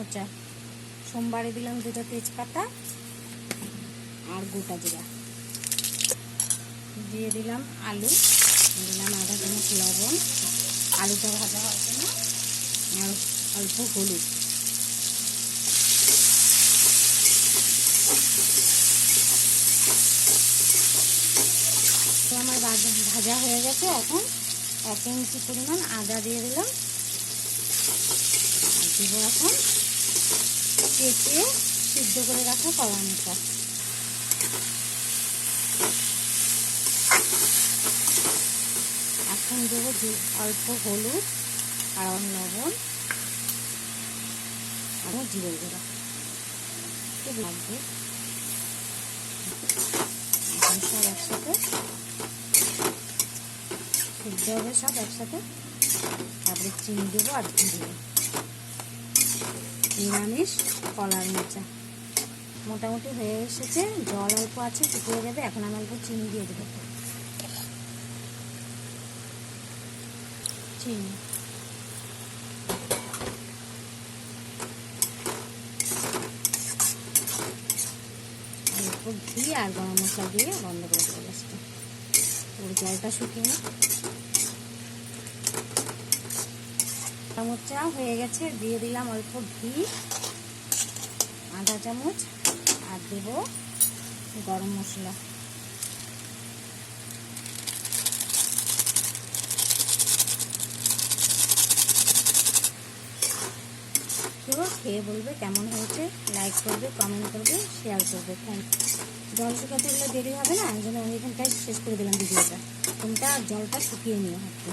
মোচা, সোমবারে দিলাম 2টা তেজপাতা আর গোটা জিরা, দিয়ে দিলাম আলু, দিলাম আধা চামচ লবণ, আলুটা ভাজা হওয়ার জন্য, আর অল্প হলুদ। তো আমার ভাজা হয়ে গেছে। এখন 1 ইঞ্চি পরিমাণ আদা দিয়ে দিলাম, আর দিব এখন কেটে সিদ্ধ করে রাখা কলা মোচা। এখন দেবো অল্প হলুদ আর লবণ আর জিরে গুঁড়া লাগবে। এখন সব একসাথে সিদ্ধ হবে, সব একসাথে। তারপরে চিনি দেবো আর দিয়ে নিরামিষ কলার মোচা মোটামুটি হয়ে এসেছে। জল অল্প আছে, শুকিয়ে যাবে। এখন আমি অল্প চিনি দিয়ে দেবো। চিনি, অল্প ঘি আর গরম মশলা দিয়ে বন্ধ করে দেবো গ্যাসটা। ওর জলটা শুকিয়ে না। মোচা হয়ে গেছে, দিয়ে দিলাম অল্প ঘি, আধা চামচ, আর দেব গরম মশলা। কেউ খেয়ে বলবে কেমন হয়েছে, লাইক করবে, কমেন্ট করবে, শেয়ার করবে। জল শুকাতে হলে দেরি হবে না, এই জন্য আমি এখানটায় শেষ করে দিলাম ভিডিওটা। তোমরা জলটা শুকিয়ে নিও হাতে।